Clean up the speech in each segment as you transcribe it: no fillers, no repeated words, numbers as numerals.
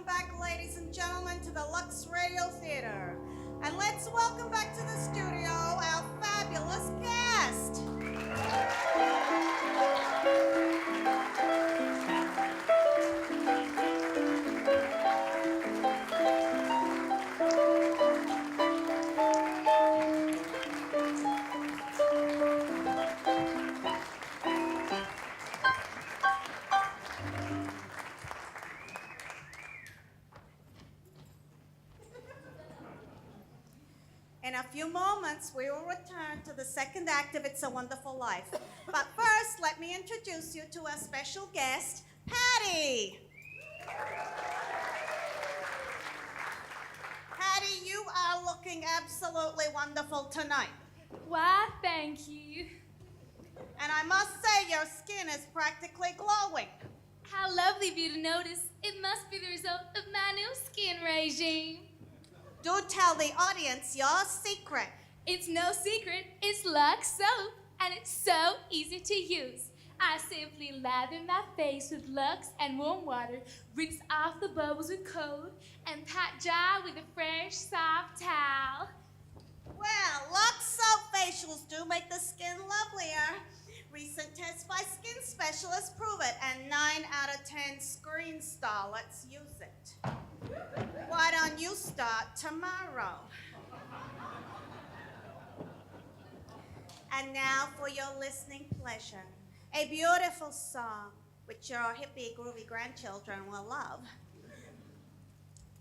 welcome back, ladies and gentlemen, to the Lux Radio Theater. And let's welcome back to the studio our fabulous guest. In a few moments, we will return to the second act of It's a Wonderful Life. But first, let me introduce you to our special guest, Patty. Patty, you are looking absolutely wonderful tonight. Why, thank you. And I must say, your skin is practically glowing. How lovely of you to notice. It must be the result of my new skin regime. Do tell the audience your secret. It's no secret, it's Lux soap, and it's so easy to use. I simply lather my face with Lux and warm water, rinse off the bubbles with cold, and pat dry with a fresh, soft towel. Well, Lux Soap facials do make the skin lovelier. Recent tests by skin specialists prove it, and 9 out of 10 screen star. Let's use it. Why don't you start tomorrow? And now for your listening pleasure, a beautiful song which your hippie, groovy grandchildren will love,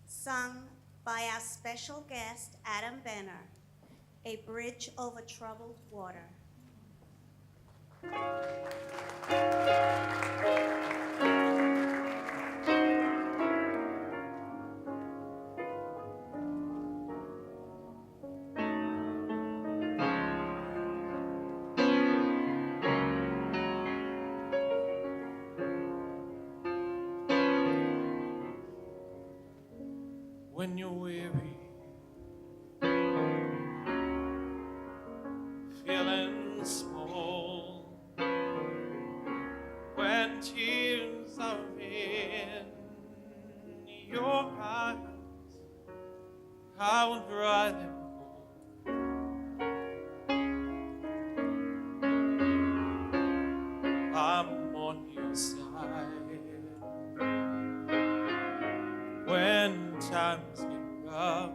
sung by our special guest, Adam Benner, A Bridge Over Troubled Water. When you're weary, feeling small, when tears are in your eyes, I will dry them all. I'm on your side when times get rough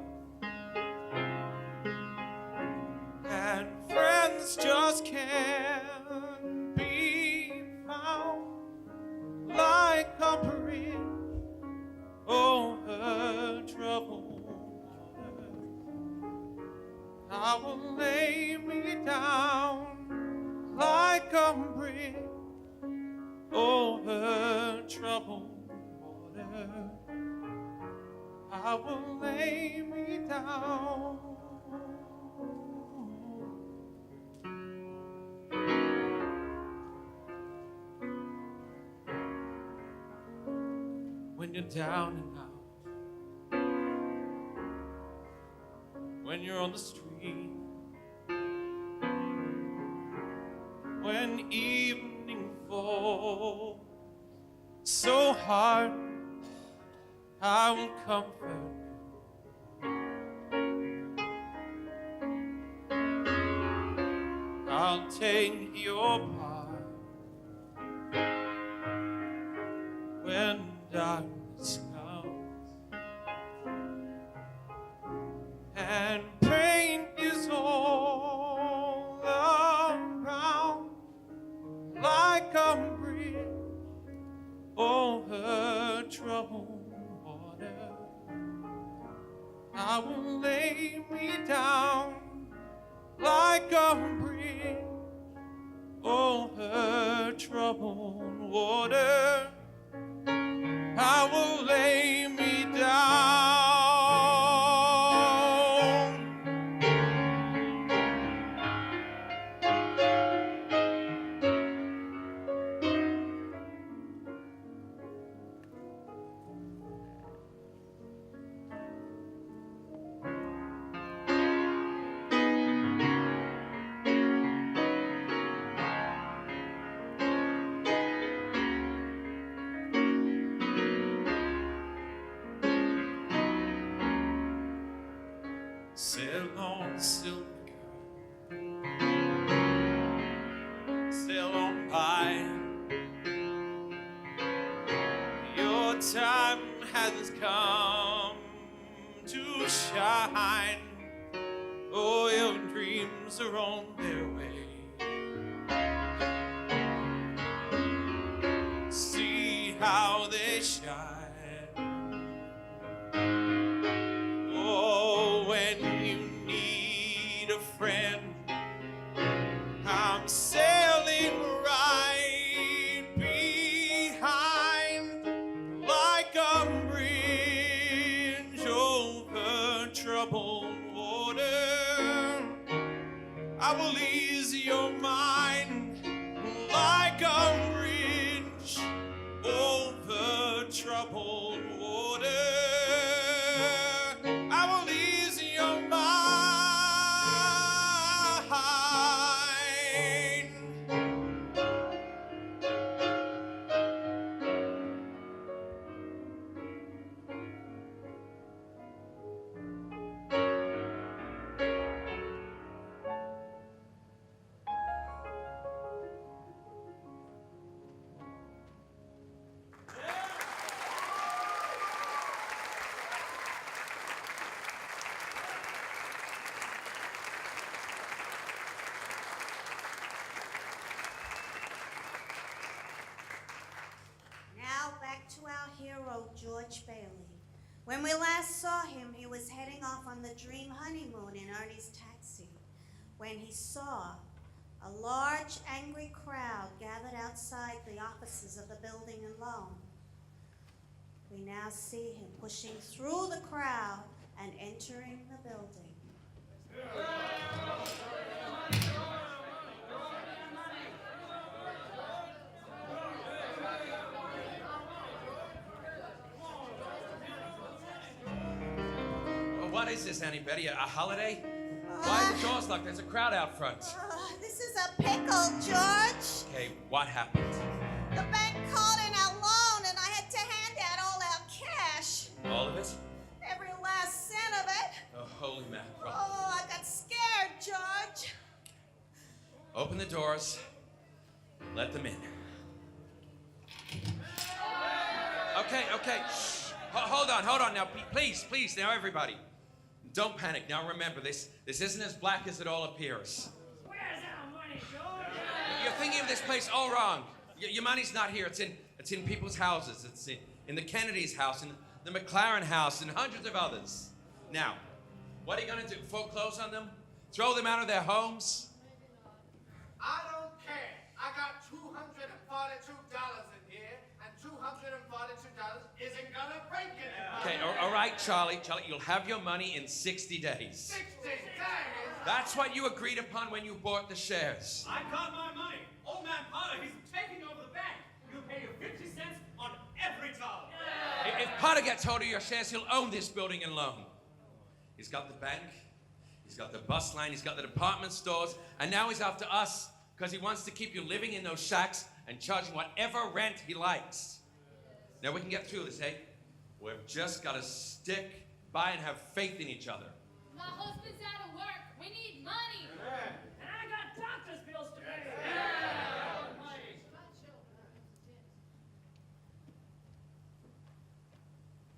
and friends just can't be found, like a bridge over troubled water. I will lay me down like a bridge over troubled water. I will lay me down. When you're down and out, when you're on the street, when evening falls so hard, I will comfort you. I'll take your part when darkness comes and pain is all around, like a bridge over troubled. I will lay me down like a bridge over troubled water. I will lay me down. sail on silver, sail on by. Your time has come to shine. Oh, your dreams are on their way. See how they shine. Oh, when you need a friend, I'm sailing right behind, like a bridge over troubled water. I will ease your mind, like a bridge over troubled water. I will ease your mind. Now back to our hero, George Bailey. When we last saw him, he was heading off on the dream honeymoon in Ernie's taxi when he saw a large, angry crowd gathered outside the offices of the building and loan. We now see him pushing through the crowd and entering the building. What is this, Annie Betty? A holiday? Why are the doors locked? There's a crowd out front. This is a pickle, George. Okay, what happened? The bank called in our loan and I had to hand out all our cash. All of it? Every last cent of it. Oh, holy mackerel. Oh, I got scared, George. Open the doors. Let them in. Okay. Shh. Hold on. Now, please, now, everybody. Don't panic. Now, remember, this isn't as black as it all appears. Where's our money, George? You're thinking of this place all wrong. Your money's not here. It's in people's houses. It's in the Kennedy's house, in the McLaren house, and hundreds of others. Now, what are you gonna do? Foreclose on them? Throw them out of their homes? I don't care. I got $242 in here, and $242 isn't gonna break it. Okay, all right, Charlie, you'll have your money in 60 days. 60 days. That's what you agreed upon when you bought the shares. I got my money. Old man Potter, he's taking over the bank. He'll pay you 50 cents on every dollar. If Potter gets hold of your shares, he'll own this building and loan. He's got the bank, he's got the bus line, he's got the department stores, and now he's after us because he wants to keep you living in those shacks and charging whatever rent he likes. Now we can get through this, eh? We've just got to stick by and have faith in each other. My husband's out of work. We need money. And I got doctor's bills to pay.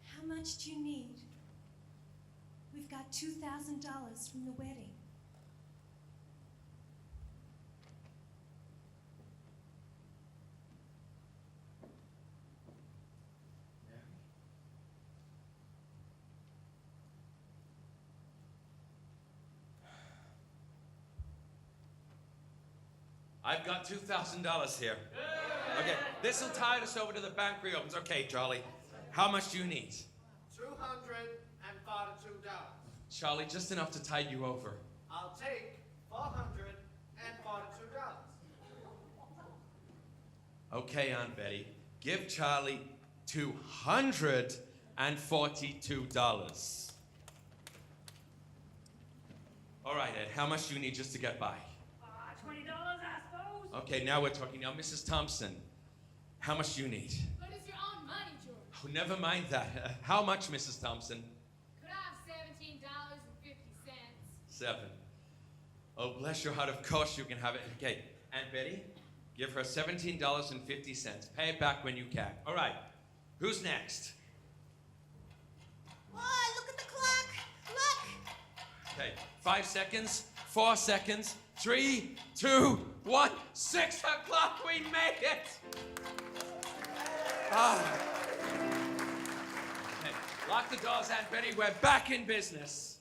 How much do you need? We've got $2,000 from the wedding. I've got $2,000 here. Okay, this'll tide us over to the bank reopens. Okay, Charlie, how much do you need? $242. Charlie, just enough to tide you over. I'll take $442. Okay, Aunt Betty, give Charlie $242. All right, Ed, how much do you need just to get by? $20, I suppose. Okay, now we're talking. Now, Mrs. Thompson, how much do you need? But it's your own money, George. Oh, never mind that. How much, Mrs. Thompson? Could I have $17.50? 7. Oh, bless your heart, of course you can have it. Okay, Aunt Betty, give her $17.50. Pay it back when you can. All right, who's next? Boy, look at the clock. Look. Okay, 5 seconds, 4 seconds, 3, 2, 1, 6 o'clock, we made it! Ah. Okay, lock the doors, Aunt Betty, we're back in business.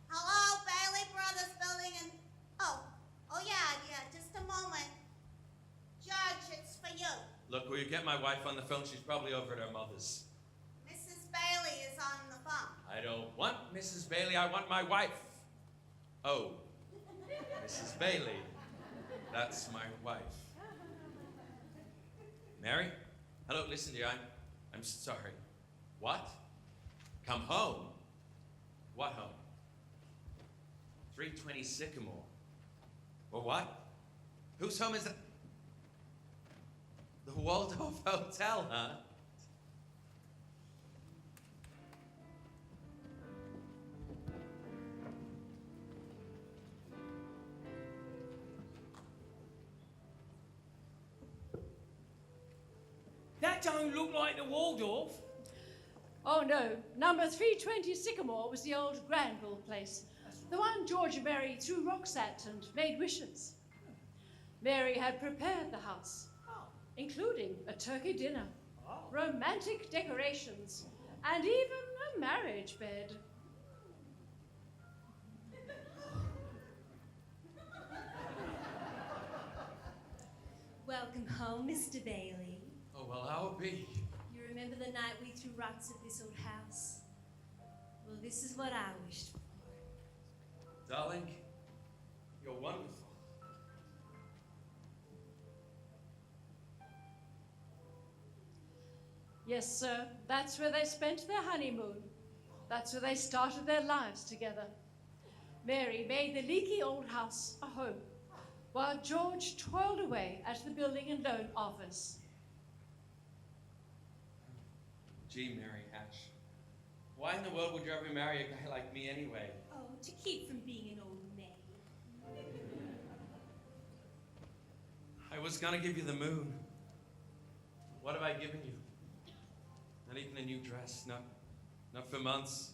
Hello, Bailey Brothers Building and... Oh, yeah, just a moment. Judge, it's for you. Look, will you get my wife on the phone? She's probably over at her mother's. Mrs. Bailey is on the phone. I don't want Mrs. Bailey, I want my wife. Oh, Mrs. Bailey. That's my wife. Mary? Hello, listen, dear, I'm sorry. What? Come home? What home? 320 Sycamore. Or what? Whose home is that? The Waldorf Hotel, huh? That don't look like the Waldorf. Oh no, number 320 Sycamore was the old Granville place. The one George and Mary threw rocks at and made wishes. Mary had prepared the house, including a turkey dinner, romantic decorations, and even a marriage bed. Welcome home, Mr. Bailey. Oh, well, I'll be. You remember the night we threw rocks at this old house? Well, this is what I wished for. Darling, you're wonderful. Yes, sir, that's where they spent their honeymoon. That's where they started their lives together. Mary made the leaky old house a home, while George toiled away at the Building and Loan Office. Gee, Mary Hatch, why in the world would you ever marry a guy like me anyway? Oh, to keep from being an old maid. I was gonna give you the moon. What have I given you? Not even a new dress, not for months.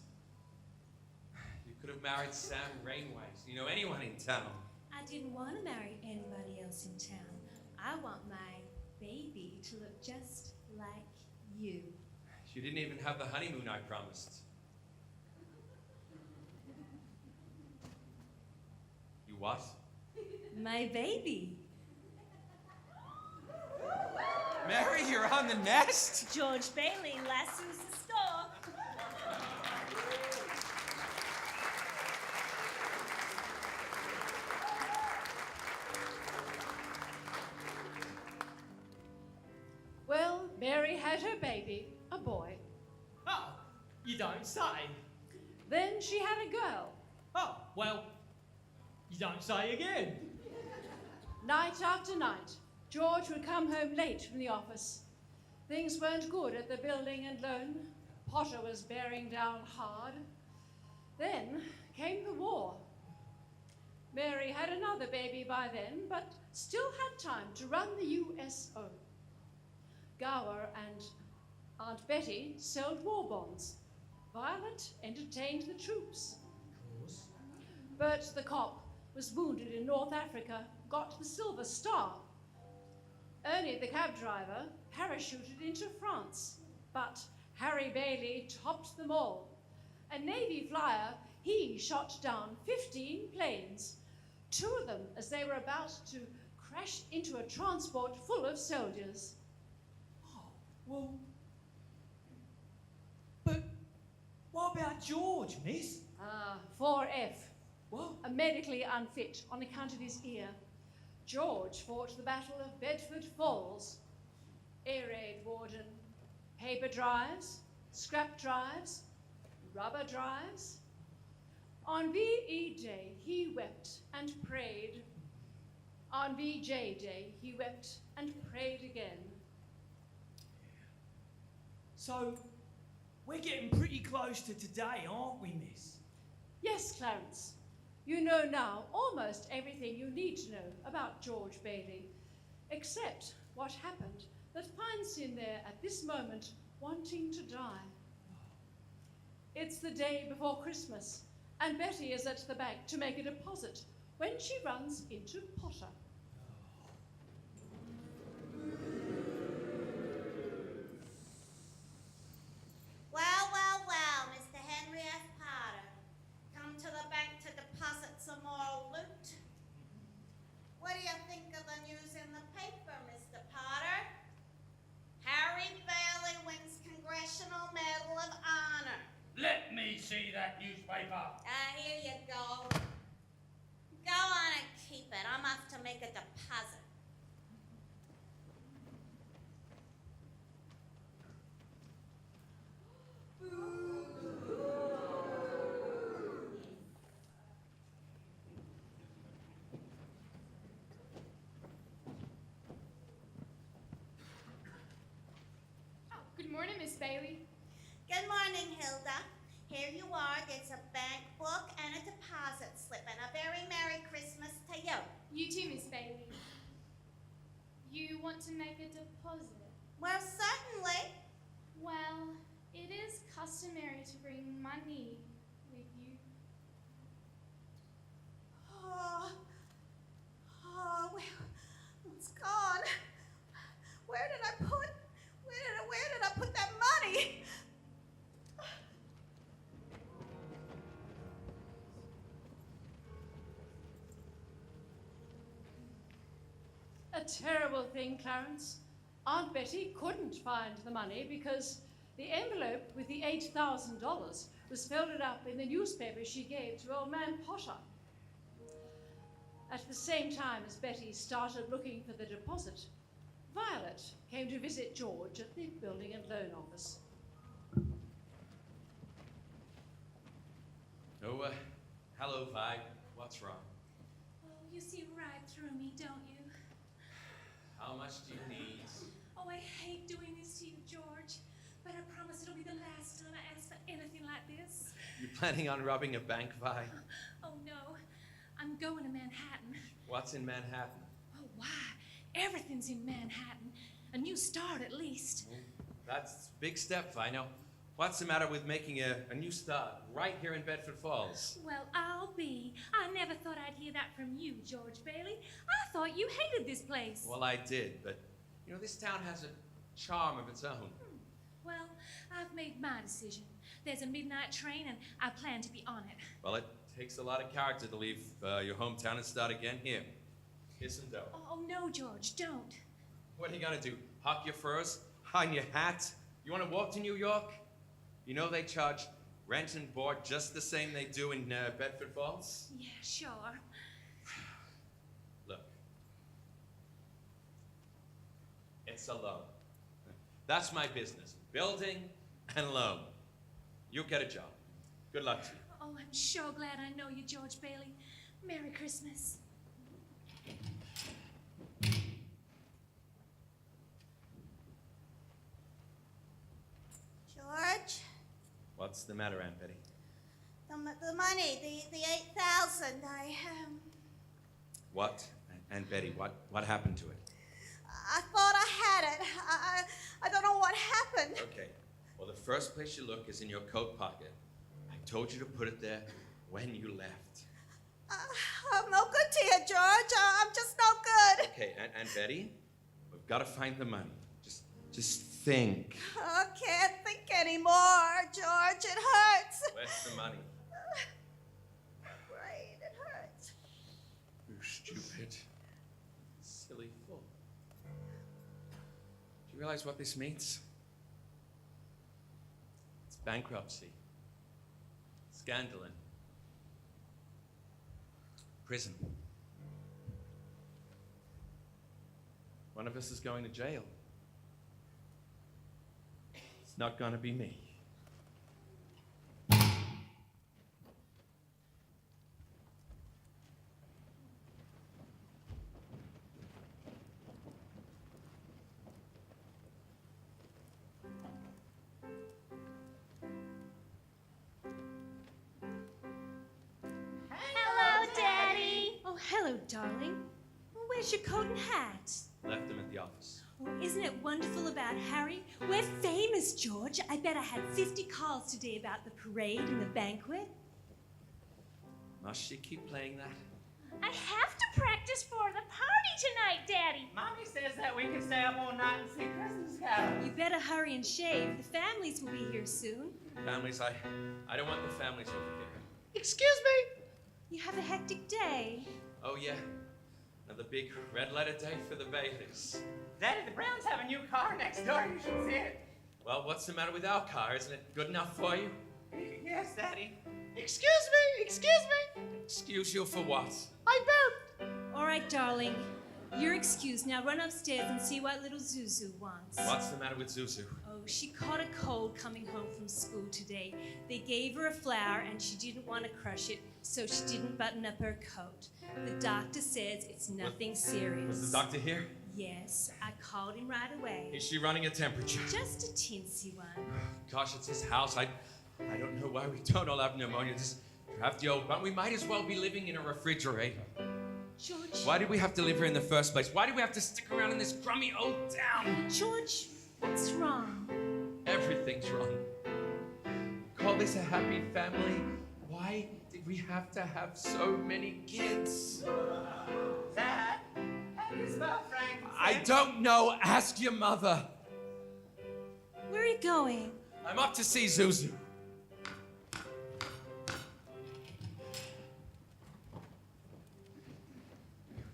You could have married Sam Rainwise, you know, anyone in town. I didn't want to marry anybody else in town. I want my baby to look just like you. You didn't even have the honeymoon I promised. You what? My baby. Mary, you're on the nest? George Bailey lassos the store. Well, Mary had her baby, a boy. Oh, you don't say. Then she had a girl. Oh, well, you don't say again. Night after night, George would come home late from the office. Things weren't good at the Building and Loan. Potter was bearing down hard. Then came the war. Mary had another baby by then, but still had time to run the USO. Gower and Aunt Betty sold war bonds. Violet entertained the troops. Bert the cop was wounded in North Africa, got the Silver Star. Ernie the cab driver parachuted into France, but Harry Bailey topped them all. A Navy flyer, he shot down 15 planes, 2 of them as they were about to crash into a transport full of soldiers. Well, but what about George, miss? 4F, What? a medically unfit on account of his ear. George fought the Battle of Bedford Falls. Air raid warden, paper drives, scrap drives, rubber drives. On VE Day, he wept and prayed. On VJ Day, he wept and prayed again. So, We're getting pretty close to today, aren't we, miss? Yes, Clarence. You know now almost everything you need to know about George Bailey, except what happened that finds him there at this moment wanting to die. It's the day before Christmas, and Betty is at the bank to make a deposit when she runs into Potter. Well, Mr. Henry F. Potter. Come to the bank to deposit some more loot. What do you think of the news in the paper, Mr. Potter? Harry Bailey wins Congressional Medal of Honor. Let me see that newspaper. Here you go. Go on and keep it. I'm off to make a deposit. Oh, good morning, Miss Bailey. Good morning, Hilda. Here you are. There's a bank book and a deposit slip, and a very Merry Christmas to you. You too, Miss Bailey. You want to make a deposit? Well, certainly. Well, it is customary to bring money with you. Oh, well, it's gone. Where did I put that money? A terrible thing, Clarence. Aunt Betty couldn't find the money because the envelope with the $8,000 was folded up in the newspaper she gave to old man Potter. At the same time as Betty started looking for the deposit, Violet came to visit George at the Building and Loan Office. Oh, hello, Vi. What's wrong? Oh, you see right through me, don't you? How much do you need? Oh, I hate doing this to you, George, but I promise it'll be the last time I ask for anything like this. You planning on robbing a bank, Vi? Oh, no. I'm going to Manhattan. What's in Manhattan? Oh, why? Everything's in Manhattan. A new start, at least. That's a big step, Vi. Now, what's the matter with making a new start right here in Bedford Falls? Well, I'll be. I never thought I'd hear that from you, George Bailey. I thought you hated this place. Well, I did, but, you know, this town has a charm of its own. Well, I've made my decision. There's a midnight train, and I plan to be on it. Well, it takes a lot of character to leave your hometown and start again here. Here's some dough. Oh, no, George, don't. What are you gonna do? Hock your furs? Hide your hat? You wanna walk to New York? You know they charge rent and board just the same they do in Bedford Falls? Yeah, sure. Look. It's a loan. That's my business. Building and loan. You'll get a job. Good luck to you. Oh, I'm sure glad I know you, George Bailey. Merry Christmas. George, What's the matter, Aunt Betty? the money, the 8,000, What? Aunt Betty, what happened to it? I thought I had it. I don't know what happened. Okay. Well, the first place you look is in your coat pocket. I told you to put it there when you left. I'm no good to you, George. I'm just no good. Okay, Aunt Betty, we've got to find the money. Just think. I can't think anymore, George. It hurts. Where's the money? Right, it hurts. You stupid, silly fool. Do you realize what this means? It's bankruptcy, scandal, and prison. One of us is going to jail. It's not gonna be me. hello, darling. Well, where's your coat and hat? Left them at the office. Oh, isn't it wonderful about Harry? We're famous, George. I bet I had 50 calls today about the parade and the banquet. Must she keep playing that? I have to practice for the party tonight, Daddy. Mommy says that we can stay up all night and see Christmas carols. You better hurry and shave. The families will be here soon. Families, I don't want the families over here. Excuse me? You have a hectic day. Oh, yeah. Another big red letter day for the Baileys. Daddy, the Browns have a new car next door. You should see it. Well, what's the matter with our car? Isn't it good enough for you? Yes, Daddy. Excuse me. Excuse me. Excuse you for what? I burped. All right, darling. You're excused. Now run upstairs and see what little Zuzu wants. What's the matter with Zuzu? Oh, she caught a cold coming home from school today. They gave her a flower and she didn't want to crush it, so she didn't button up her coat. The doctor says it's nothing serious. Was the doctor here? Yes, I called him right away. Is she running a temperature? Just a tinsy one. Gosh, it's his house. I don't know why we don't all have pneumonia. Just draft the old bun. We might as well be living in a refrigerator. George. Why did we have to live here in the first place? Why did we have to stick around in this crummy old town? George, what's wrong? Everything's wrong. Call this a happy family? Why did we have to have so many kids? Dad, how do you spell Frankenstein? I don't know. Ask your mother. Where are you going? I'm up to see Zuzu.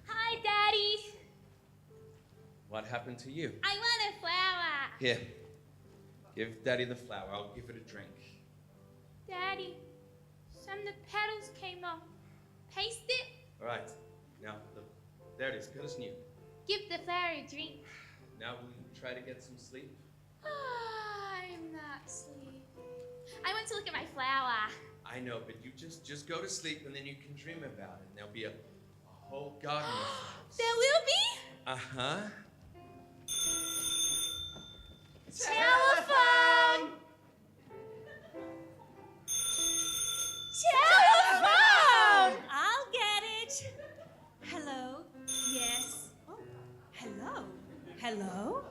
Hi, Daddy. What happened to you? I want a flower. Here. Give Daddy the flower. I'll give it a drink. Daddy, some of the petals came off. Paste it. All right. Now, there it is. Good as new. Give the flower a drink. Now, will you try to get some sleep? I'm not sleepy. I want to look at my flower. I know, but you just go to sleep and then you can dream about it. And there'll be a whole garden of flowers. There will be? Uh-huh. Telephone! Telephone! I'll get it. Hello? Yes. Oh, hello. Hello?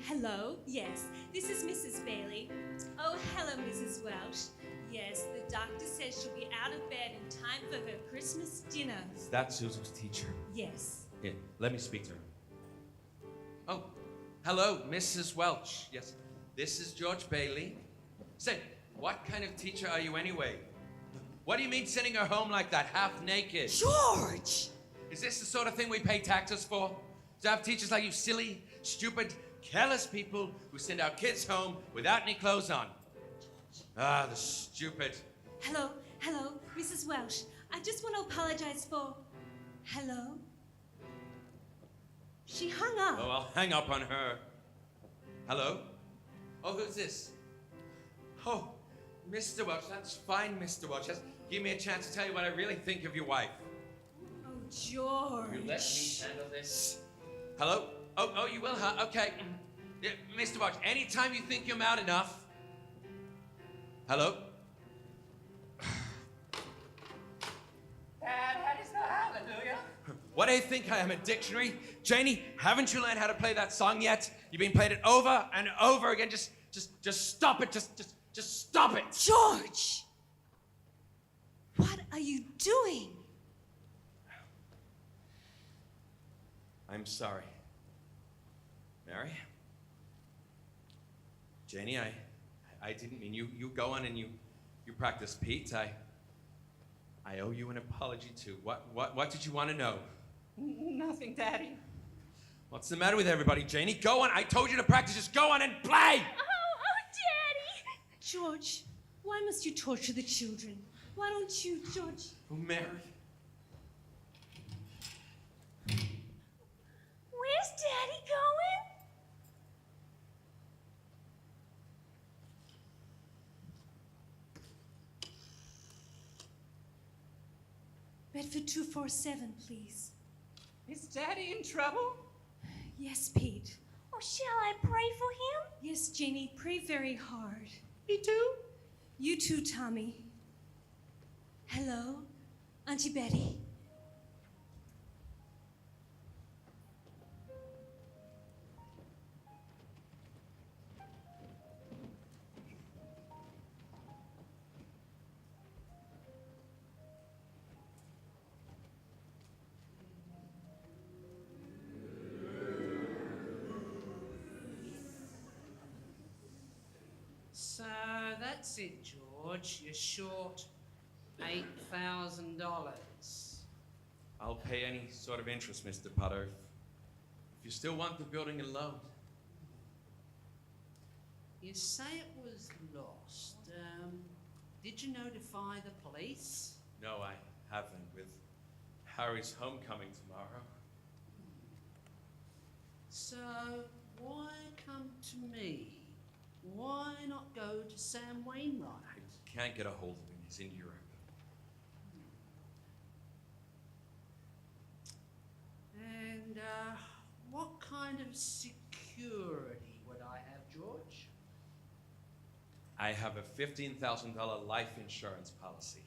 Hello? Yes. This is Mrs. Bailey. Oh, hello, Mrs. Welsh. Yes, the doctor says she'll be out of bed in time for her Christmas dinner. Is that Zuzu's teacher? Yes. Here, let me speak to her. Oh, hello, Mrs. Welch. Yes, this is George Bailey. Say, what kind of teacher are you anyway? What do you mean sending her home like that, half naked? George! Is this the sort of thing we pay taxes for? To have teachers like you silly, stupid, careless people who send our kids home without any clothes on? Ah, the stupid. Hello, hello, Mrs. Welsh. I just want to apologize for... Hello? She hung up. Oh, I'll hang up on her. Hello? Oh, who's this? Oh, Mr. Welch. That's fine, Mr. Welch. Just give me a chance to tell you what I really think of your wife. Oh, George. You let me handle this. Hello? Oh, you will, huh? Okay. Yeah, Mr. Welch, anytime you think you're mad enough. Hello? Dad, how do you spell hallelujah? What do you think I am, a dictionary? Janie, haven't you learned how to play that song yet? You've been playing it over and over again. Just stop it. Just stop it. George! What are you doing? I'm sorry. Mary? Janie, I didn't mean you go on and you practice Pete. I owe you an apology too. What did you want to know? Nothing, Daddy. What's the matter with everybody, Janie? Go on. I told you to practice. Just go on and play. Oh, Daddy! George, why must you torture the children? Why don't you, George? Oh, Mary. Where's Daddy going? Bedford 247, please. Is Daddy in trouble? Yes, Pete. Or shall I pray for him? Yes, Janie, pray very hard. Me too? You too, Tommy. Hello, Auntie Betty. That's it, George. You're short $8,000. I'll pay any sort of interest, Mr. Potter. If you still want the building and loan. You say it was lost. Did you notify the police? No, I haven't. With Harry's homecoming tomorrow. So why come to me? Why not go to Sam Wainwright? I can't get a hold of him. He's in Europe. And what kind of security would I have, George? I have a $15,000 life insurance policy.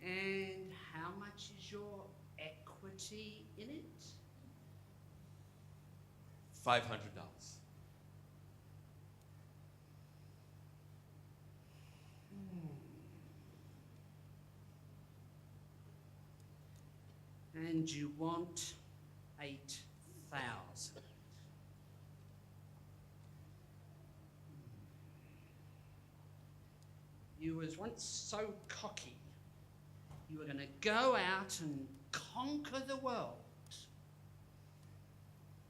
And how much is your equity in it? $500. And you want 8,000. You was once so cocky. You were going to go out and conquer the world.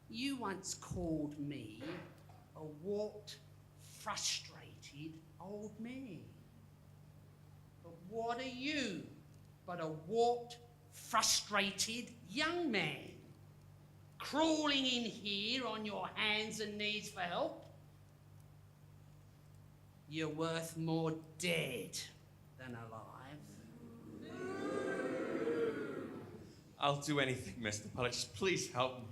You once called me a warped, frustrated old man. But what are you but a warped, frustrated young man? Crawling in here on your hands and knees for help? You're worth more dead than alive. I'll do anything, Mr. Potter. Just please help me.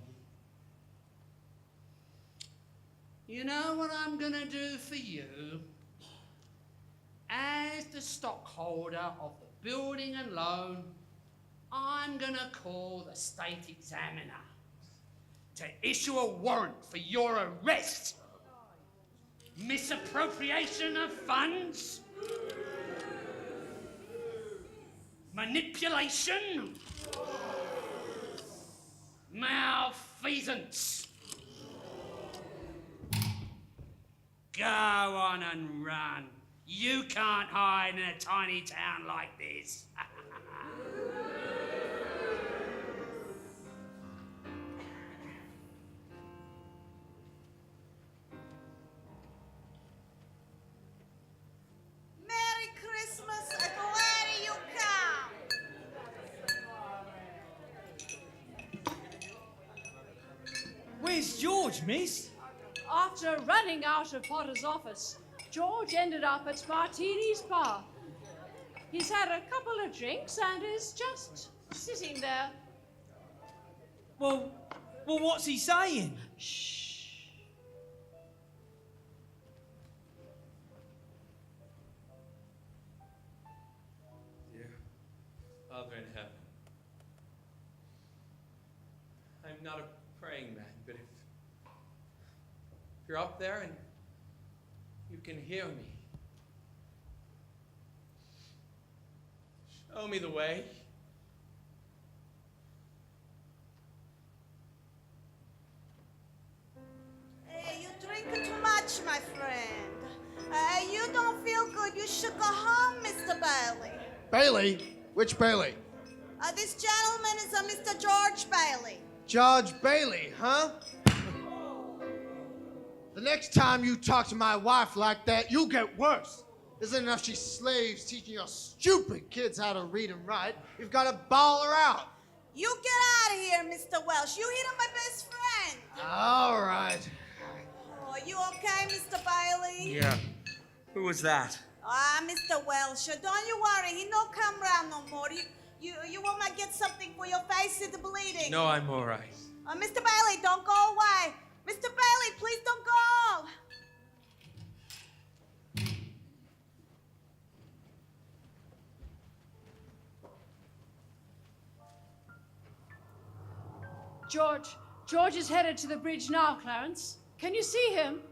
You know what I'm gonna do for you? As the stockholder of the building and loan, I'm gonna call the state examiner to issue a warrant for your arrest. Misappropriation of funds, manipulation, malfeasance. Go on and run. You can't hide in a tiny town like this. Merry Christmas, glad you come. Where's George, miss? After running out of Potter's office, George ended up at Martini's bar. He's had a couple of drinks and is just sitting there. Well, what's he saying? Shh. Dear Father in heaven, I'm not a praying man, but if you're up there and you can hear me, show me the way. Hey, you drink too much, my friend. You don't feel good. You should go home, Mr. Bailey. Bailey? Which Bailey? This gentleman is a Mr. George Bailey. George Bailey, huh? The next time you talk to my wife like that, you'll get worse. Isn't enough she's slaves teaching your stupid kids how to read and write. You've got to bawl her out. You get out of here, Mr. Welsh. You hit on my best friend. All right. Oh, you okay, Mr. Bailey? Yeah. Who was that? Mr. Welsh, don't you worry. He no come round no more. You want to get something for your face? It's bleeding. No, I'm all right. Mr. Bailey, don't go away. Mr. Bailey, please don't go. George is headed to the bridge now, Clarence. Can you see him?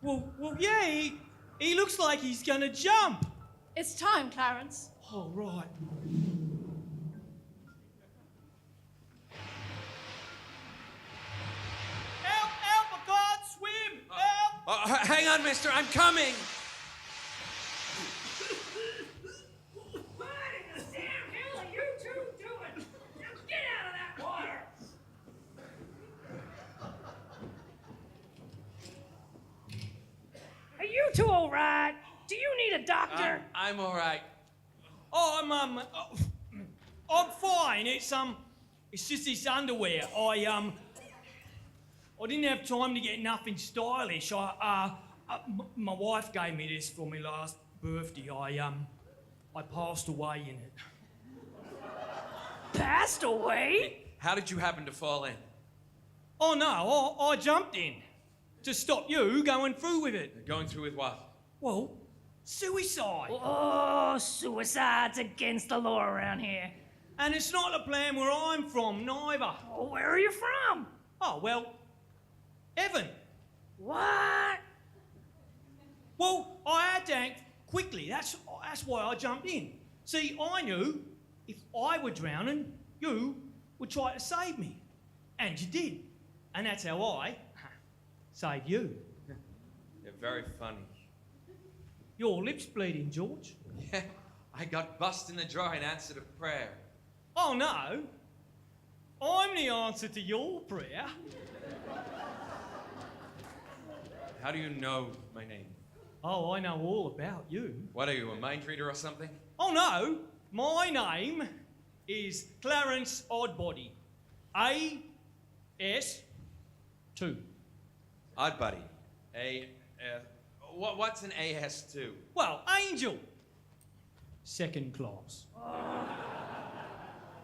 Well, yeah, he looks like he's gonna jump. It's time, Clarence. Oh, right. Help, I can't swim! Help! Hang on, mister, I'm coming. What in the damn hell are you two doing? Now get out of that water! Are you two all right? Do you need a doctor? I'm all right. Oh, I'm fine. It's just this underwear. I didn't have time to get nothing stylish. My wife gave me this for my last birthday. I passed away in it. Passed away? How did you happen to fall in? Oh no, I jumped in to stop you going through with it. Going through with what? Well, suicide. Oh, suicide's against the law around here. And it's not the plan where I'm from, neither. Oh, where are you from? Oh, well, Evan. What? Well, I had to act quickly. That's why I jumped in. See, I knew if I were drowning, you would try to save me. And you did. And that's how I saved you. You're very funny. Your lip's bleeding, George. Yeah, I got bust in the jaw in answer to prayer. Oh, no. I'm the answer to your prayer. How do you know my name? Oh, I know all about you. What are you, a mind reader or something? Oh, no. My name is Clarence Oddbody. AS2. Oddbody. What's an AS2? Well, Angel. Second class.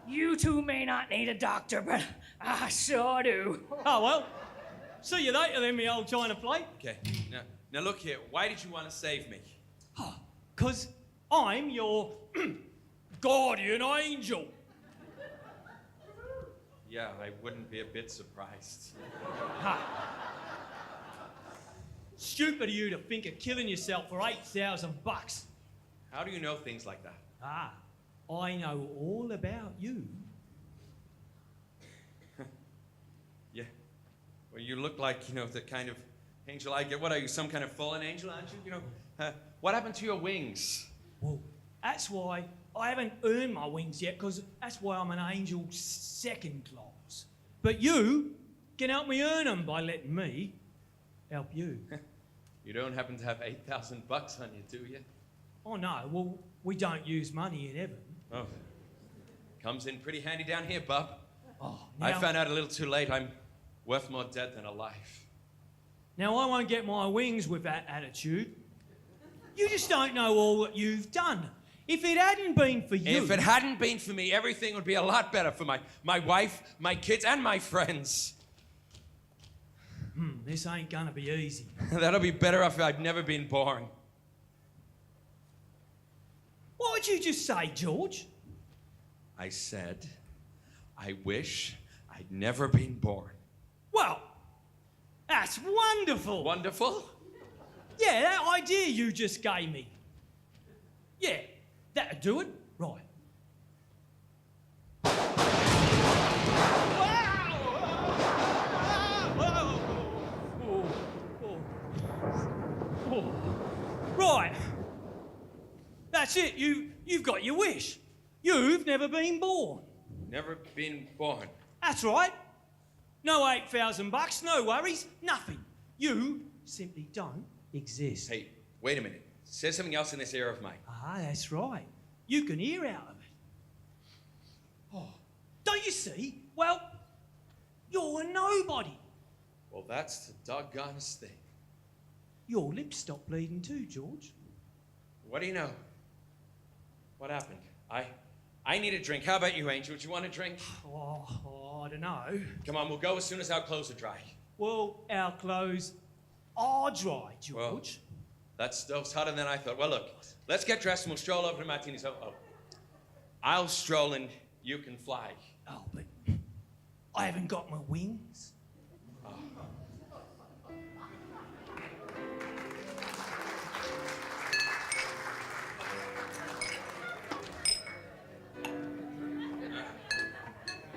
You two may not need a doctor, but I sure do. Oh, well. See you later then, me old china plate. Okay, now look here. Why did you want to save me? 'Cause I'm your guardian angel. Yeah, I wouldn't be a bit surprised. Stupid of you to think of killing yourself for $8,000. How do you know things like that? I know all about you. Yeah. Well, you look like, the kind of angel I get. What are you, some kind of fallen angel, aren't you? What happened to your wings? Well, that's why I haven't earned my wings yet, because that's why I'm an angel second class. But you can help me earn them by letting me help you. You don't happen to have $8,000 on you, do you? Oh, no. Well, we don't use money in heaven. Oh. Comes in pretty handy down here, bub. Oh, I found out a little too late. I'm worth more dead than alive. Now, I won't get my wings with that attitude. You just don't know all that you've done. If it hadn't been for you... If it hadn't been for me, everything would be a lot better for my wife, my kids, and my friends. This ain't gonna be easy. That'll be better if I'd never been born. What did you just say, George? I said, I wish I'd never been born. Well, that's wonderful. Wonderful? Yeah, that idea you just gave me. Yeah, that'd do it. Right. Right. That's it. You've got your wish. You've never been born. Never been born. That's right. No $8,000, no worries, nothing. You simply don't exist. Hey, wait a minute. Say something else in this ear of mine. That's right. You can hear out of it. Oh, don't you see? Well, you're a nobody. Well, that's the doggonest thing. Your lips stopped bleeding too, George. What do you know? What happened? I need a drink. How about you, Angel? Do you want a drink? Oh, I don't know. Come on, we'll go as soon as our clothes are dry. Well, our clothes are dry, George. Well, that stove's hotter than I thought. Well, look, let's get dressed and we'll stroll over to Martini's. I'll stroll and you can fly. Oh, but I haven't got my wings.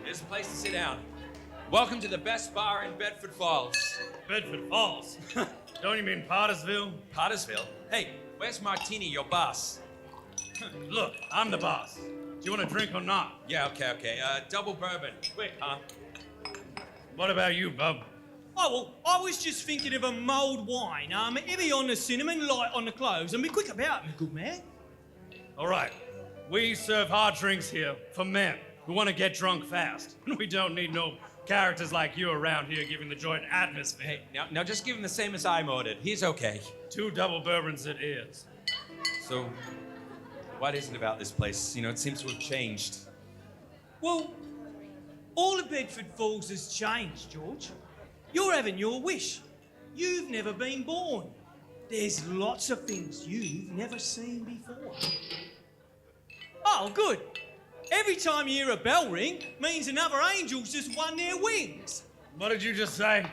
Here's a place to sit down. Welcome to the best bar in Bedford Falls. Bedford Falls. Don't you mean Pottersville? Pottersville? Hey, where's Martini, your boss? Look, I'm the boss. Do you want a drink or not? Yeah, okay. Double bourbon. Quick, huh? What about you, bub? Oh, well, I was just thinking of a mulled wine. Heavy on the cinnamon, light on the cloves, and be quick about it, good man. All right. We serve hard drinks here for men who want to get drunk fast. We don't need no characters like you around here giving the joint atmosphere. Hey, now just give him the same as I'm ordered. He's okay. 2 double bourbons it is. So, what is it about this place? You know, it seems to have changed. Well, all of Bedford Falls has changed, George. You're having your wish. You've never been born. There's lots of things you've never seen before. Oh, good. Every time you hear a bell ring, means another angel's just won their wings. What did you just say?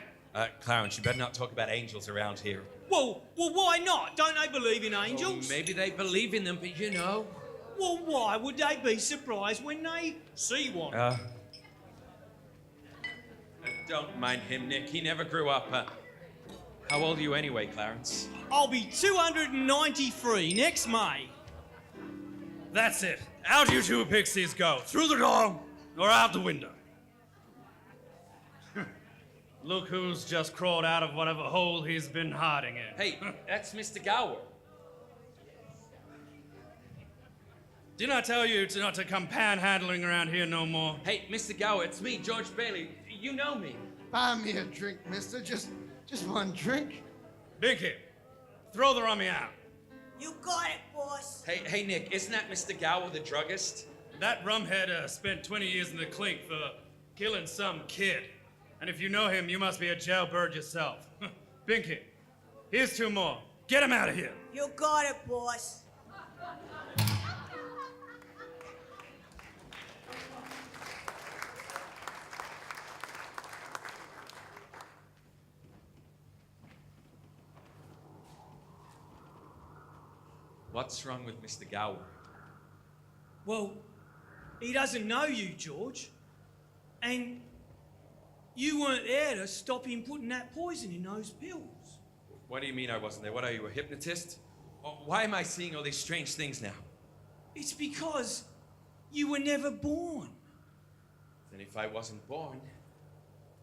Clarence, you better not talk about angels around here. Well, why not? Don't they believe in angels? Oh, maybe they believe in them, but you know. Well, why would they be surprised when they see one? Don't mind him, Nick. He never grew up. How old are you anyway, Clarence? I'll be 293 next May. That's it. Out you 2 pixies go. Through the door or out the window. Look who's just crawled out of whatever hole he's been hiding in. Hey, that's Mr. Gower. Didn't I tell you not to come panhandling around here no more? Hey, Mr. Gower, it's me, George Bailey. You know me. Buy me a drink, mister. Just one drink. Binky, throw the rummy out. You got it, boss. Hey, Nick, isn't that Mr. Gower, the druggist? That rumhead spent 20 years in the clink for killing some kid. And if you know him, you must be a jailbird yourself. Binky, here's 2 more. Get him out of here. You got it, boss. What's wrong with Mr. Gower? Well, he doesn't know you, George. And you weren't there to stop him putting that poison in those pills. What do you mean I wasn't there? What are you, a hypnotist? Why am I seeing all these strange things now? It's because you were never born. Then if I wasn't born,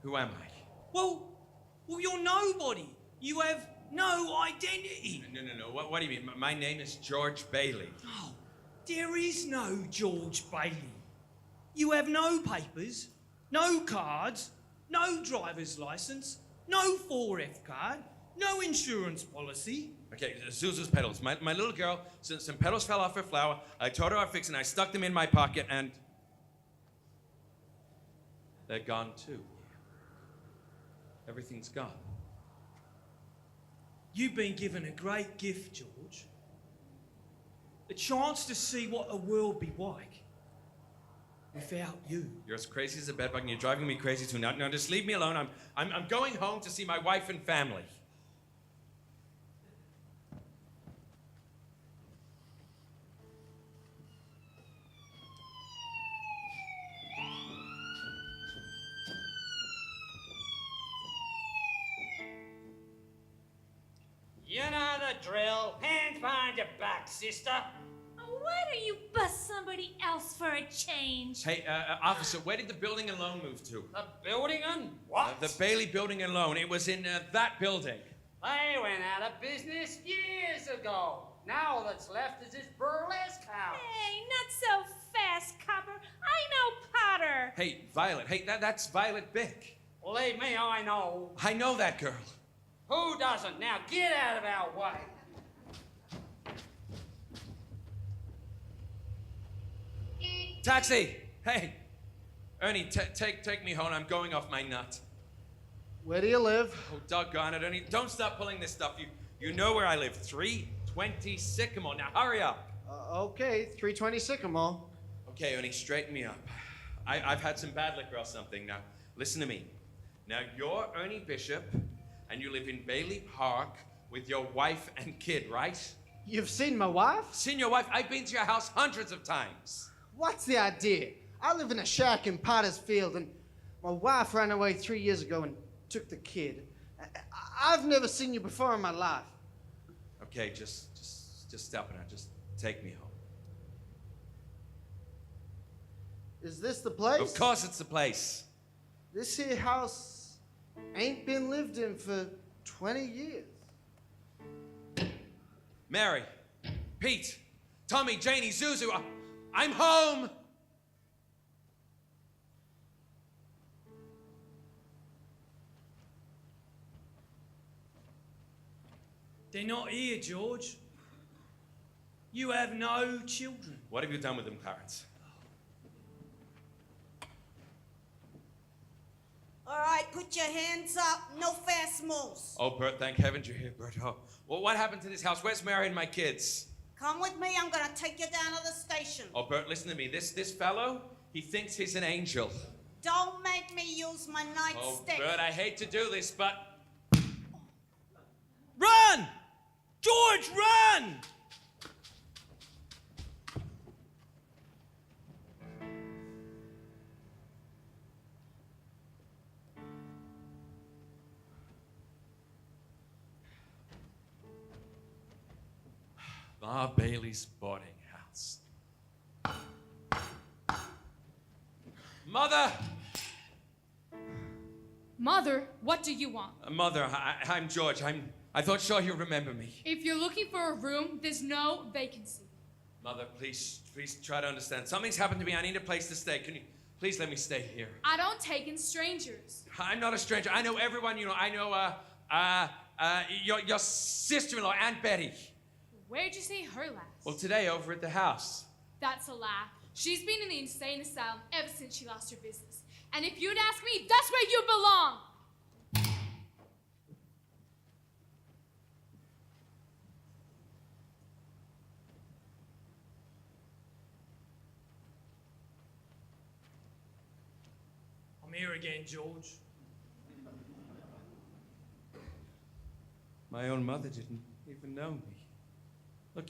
who am I? Well, you're nobody. You have no identity. No. What do you mean? My name is George Bailey. Oh, there is no George Bailey. You have no papers, no cards, no driver's license, no 4F card, no insurance policy. Okay, Zuzu's petals. My little girl, some petals fell off her flower. I taught her how to fix it, and I stuck them in my pocket, and they're gone too. Everything's gone. You've been given a great gift, George. A chance to see what a world be like without you. You're as crazy as a bedbug, and you're driving me crazy too. Now, just leave me alone. I'm going home to see my wife and family. You know the drill. Hands behind your back, sister. Why don't you bust somebody else for a change? Hey, officer, where did the building and loan move to? The building and what? The Bailey Building and Loan. It was in that building. They went out of business years ago. Now all that's left is this burlesque house. Hey, not so fast, copper. I know Potter. Hey, Violet. Hey, that's Violet Bick. Believe me, I know. I know that girl. Who doesn't? Now get out of our way. Taxi! Hey! Ernie, take me home. I'm going off my nut. Where do you live? Oh, doggone it, Ernie. Don't stop pulling this stuff. You know where I live. 320 Sycamore. Now, hurry up. Okay, 320 Sycamore. Okay, Ernie, straighten me up. I've had some bad liquor or something. Now, listen to me. Now, you're Ernie Bishop, and you live in Bailey Park with your wife and kid, right? You've seen my wife? Seen your wife? I've been to your house hundreds of times. What's the idea? I live in a shack in Potter's Field, and my wife ran away 3 years ago and took the kid. I've never seen you before in my life. Okay, just step in it. Just take me home. Is this the place? Of course it's the place. This here house ain't been lived in for 20 years. Mary, Pete, Tommy, Janie, Zuzu, I'm home. They're not here, George. You have no children. What have you done with them, Clarence? All right, put your hands up. No fast moves. Oh, Bert, thank heavens you're here, Bert. Oh, well, what happened to this house? Where's Mary and my kids? Come with me. I'm gonna take you down to the station. Oh, Bert, listen to me. This fellow, he thinks he's an angel. Don't make me use my nightstick. Oh, Bert, I hate to do this, but... Run! George, run! Ma Bailey's boarding house. Mother! Mother, what do you want? Mother, I'm George. I thought sure you'd remember me. If you're looking for a room, there's no vacancy. Mother, please try to understand. Something's happened to me. I need a place to stay. Can you please let me stay here? I don't take in strangers. I'm not a stranger. I know everyone you know. I know, your sister-in-law, Aunt Betty. Where'd you see her last? Well, today over at the house. That's a lie. She's been in the insane asylum ever since she lost her business. And if you'd ask me, that's where you belong. I'm here again, George. My own mother didn't even know me. Look,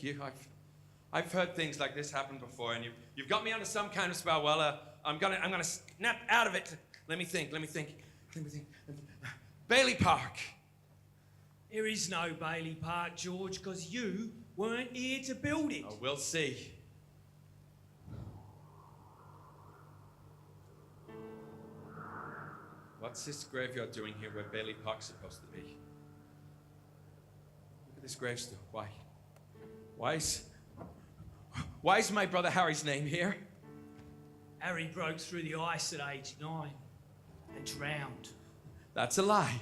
I've heard things like this happen before, and you've got me under some kind of spell. Well, I'm gonna snap out of it. Let me think. Bailey Park. There is no Bailey Park, George, because you weren't here to build it. Oh, we'll see. What's this graveyard doing here where Bailey Park's supposed to be? Look at this gravestone. Why is my brother Harry's name here? Harry broke through the ice at age 9 and drowned. That's a lie.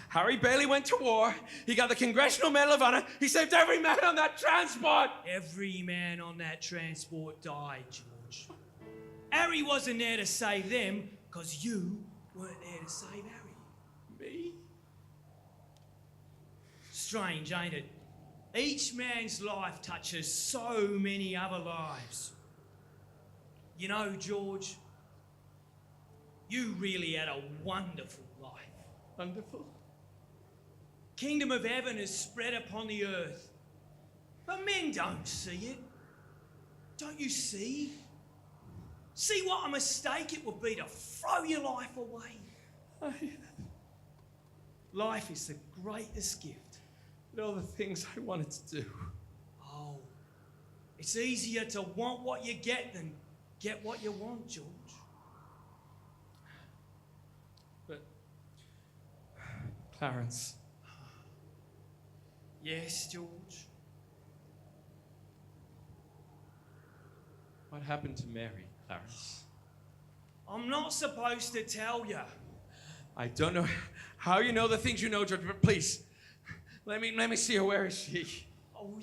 Harry Bailey went to war. He got the Congressional Medal of Honor. He saved every man on that transport. Every man on that transport died, George. Harry wasn't there to save them because you weren't there to save Harry. Me? Strange, ain't it? Each man's life touches so many other lives. You know, George, you really had a wonderful life. Wonderful? Kingdom of heaven is spread upon the earth, but men don't see it. Don't you see? See what a mistake it would be to throw your life away. Life is the greatest gift. And all the things I wanted to do. Oh, it's easier to want what you get than get what you want, George. But, Clarence. Yes, George. What happened to Mary, Clarence? I'm not supposed to tell you. I don't know how you know the things you know, George, but please, let me see her. Where is she? Oh,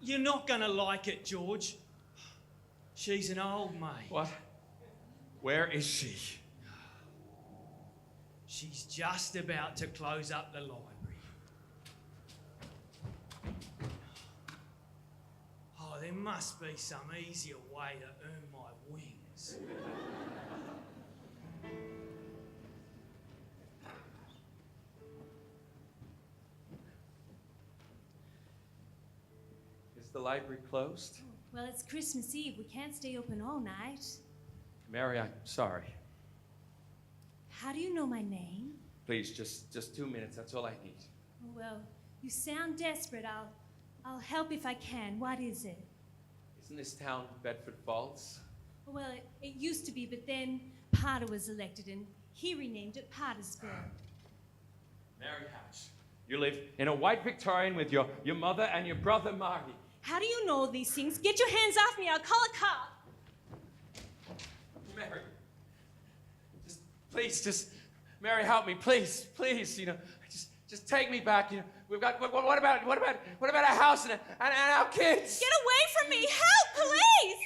you're not gonna like it, George. She's an old maid. What? Where is she? She's just about to close up the library. Oh, there must be some easier way to earn my wings. Is the library closed? Well, it's Christmas Eve. We can't stay open all night. Mary, I'm sorry. How do you know my name? Please, just 2 minutes. That's all I need. Well, you sound desperate. I'll help if I can. What is it? Isn't this town Bedford Falls? Well, it used to be, but then Potter was elected and he renamed it Pottersville. Mary Hatch. You live in a white Victorian with your mother and your brother Marty. How do you know these things? Get your hands off me. I'll call a cop. Mary, please, Mary, help me, please, you know, just take me back, you know. We've got, what about our house and our kids? Get away from me! Help, police!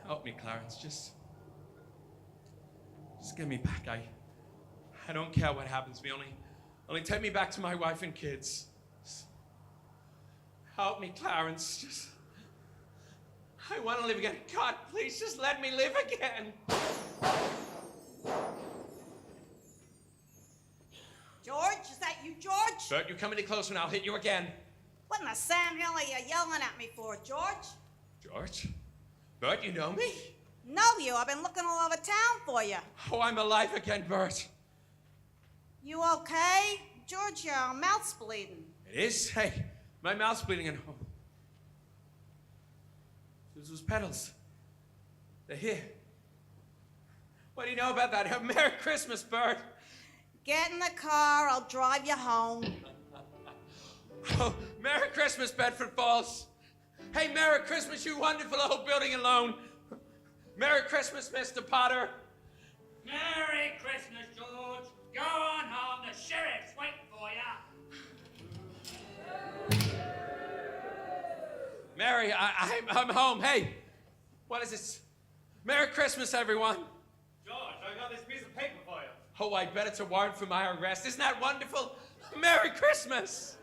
Help me, Clarence, just get me back. I don't care what happens to me, only take me back to my wife and kids. Help me, Clarence. I want to live again. God, please, just let me live again. George, is that you, George? Bert, you come any closer and I'll hit you again. What in the Sam Hill are you yelling at me for, George? George? Bert, you know me? Know you. I've been looking all over town for you. Oh, I'm alive again, Bert. You okay? George, your mouth's bleeding. It is? Hey, my mouth's bleeding and Suzu's pedals. They're here. What do you know about that? Merry Christmas, Bert. Get in the car. I'll drive you home. Oh, Merry Christmas, Bedford Falls. Hey, Merry Christmas, you wonderful old building and loan. Merry Christmas, Mr. Potter. Merry Christmas, George. Go on home. The sheriff's waiting for you. Mary, I'm home. Hey, what is this? Merry Christmas, everyone. George, I got this piece of paper for you. Oh, I bet it's a warrant for my arrest. Isn't that wonderful? Merry Christmas.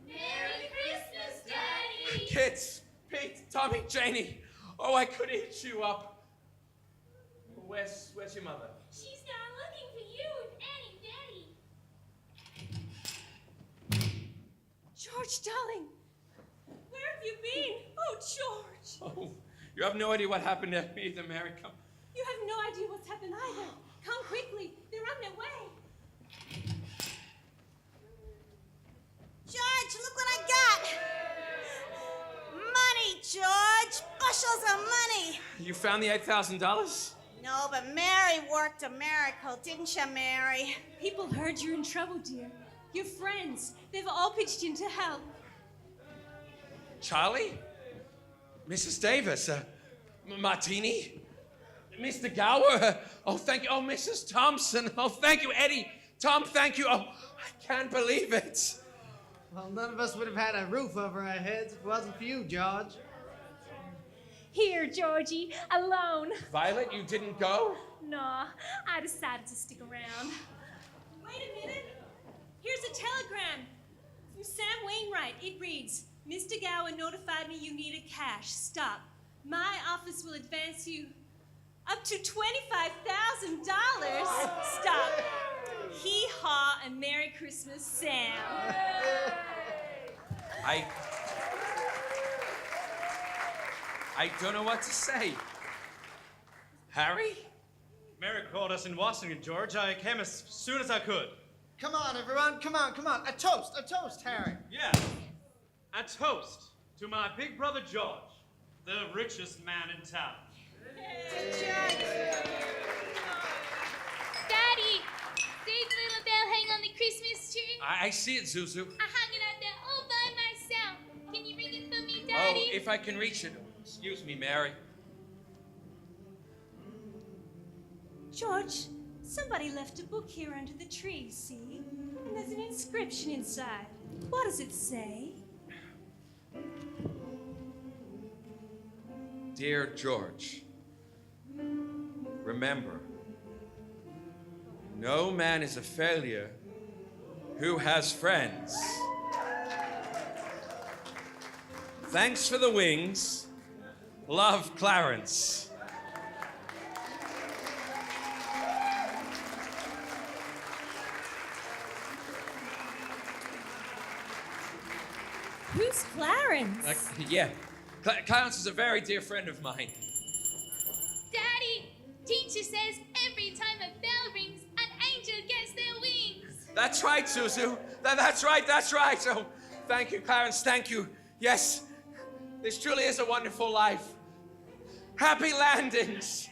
Merry Christmas, Daddy! Kids, Pete, Tommy, Janie. Oh, I could eat you up. Where's your mother? She's gone looking for you with Annie, Daddy. George, darling. Where have you been? Oh, George. Oh, you have no idea what happened to me either, Mary. Come. You have no idea what's happened either. Come quickly. They're on their way. George, look what I got. Money, George. Bushels of money. You found the $8,000? No, but Mary worked a miracle, didn't you, Mary? People heard you're in trouble, dear. Your friends, they've all pitched in to help. Charlie? Mrs. Davis? Martini? Mr. Gower? Oh, thank you. Oh, Mrs. Thompson. Oh, thank you, Eddie. Tom, thank you. Oh, I can't believe it. Well, none of us would have had a roof over our heads if it wasn't for you, George. Here, Georgie, alone. Violet, you didn't go? Nah, I decided to stick around. Wait a minute. Here's a telegram from Sam Wainwright. It reads, Mr. Gower notified me you needed cash. Stop. My office will advance you up to $25,000. Stop. Hee-haw and Merry Christmas, Sam. I don't know what to say. Harry? Mary called us in Washington, George. I came as soon as I could. Come on, everyone. Come on. A toast, Harry. Yeah. A toast to my big brother George, the richest man in town. Daddy, see the little bell hang on the Christmas tree? I see it, Zuzu. I hung it out there all by myself. Can you ring it for me, Daddy? Oh, if I can reach it. Excuse me, Mary. George, somebody left a book here under the tree, see? And there's an inscription inside. What does it say? Dear George, remember, no man is a failure who has friends. Thanks for the wings. Love, Clarence. Clarence! Yeah. Clarence is a very dear friend of mine. Daddy, teacher says every time a bell rings, an angel gets their wings. That's right, Suzu. That's right. So, thank you, Clarence, thank you. Yes, this truly is a wonderful life. Happy landings.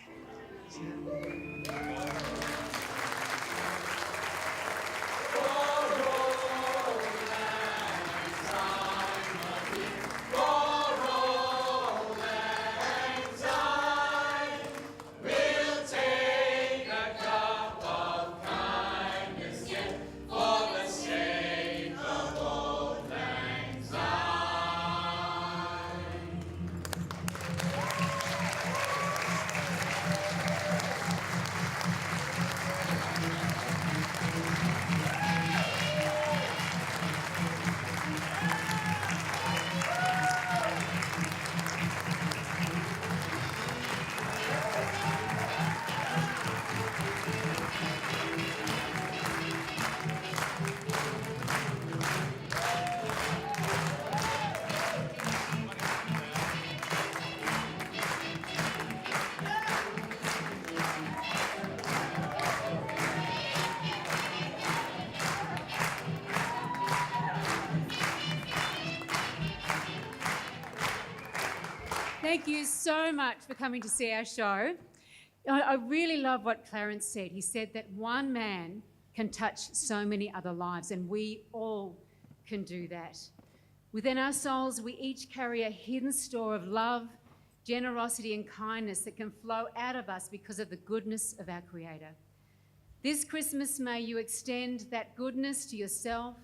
Thank you so much for coming to see our show. I really love what Clarence said. He said that one man can touch so many other lives, and we all can do that. Within our souls, we each carry a hidden store of love, generosity, and kindness that can flow out of us because of the goodness of our Creator. This Christmas, may you extend that goodness to yourself,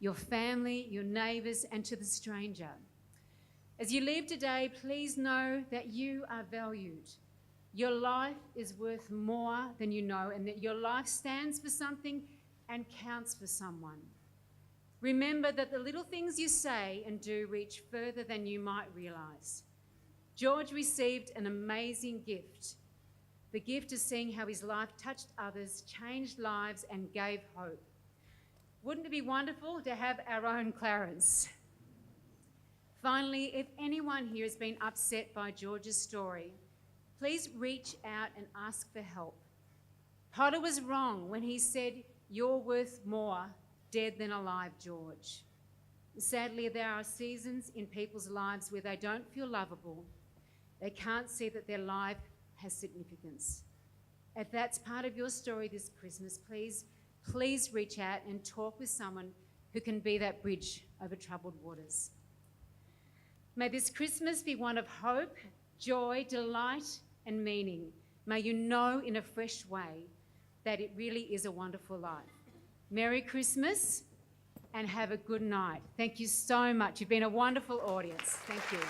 your family, your neighbours, and to the stranger. As you leave today, please know that you are valued. Your life is worth more than you know, and that your life stands for something and counts for someone. Remember that the little things you say and do reach further than you might realise. George received an amazing gift, the gift of seeing how his life touched others, changed lives, and gave hope. Wouldn't it be wonderful to have our own Clarence? Finally, if anyone here has been upset by George's story, please reach out and ask for help. Potter was wrong when he said, "You're worth more dead than alive, George." Sadly, there are seasons in people's lives where they don't feel lovable. They can't see that their life has significance. If that's part of your story this Christmas, please reach out and talk with someone who can be that bridge over troubled waters. May this Christmas be one of hope, joy, delight, and meaning. May you know in a fresh way that it really is a wonderful life. Merry Christmas and have a good night. Thank you so much. You've been a wonderful audience. Thank you.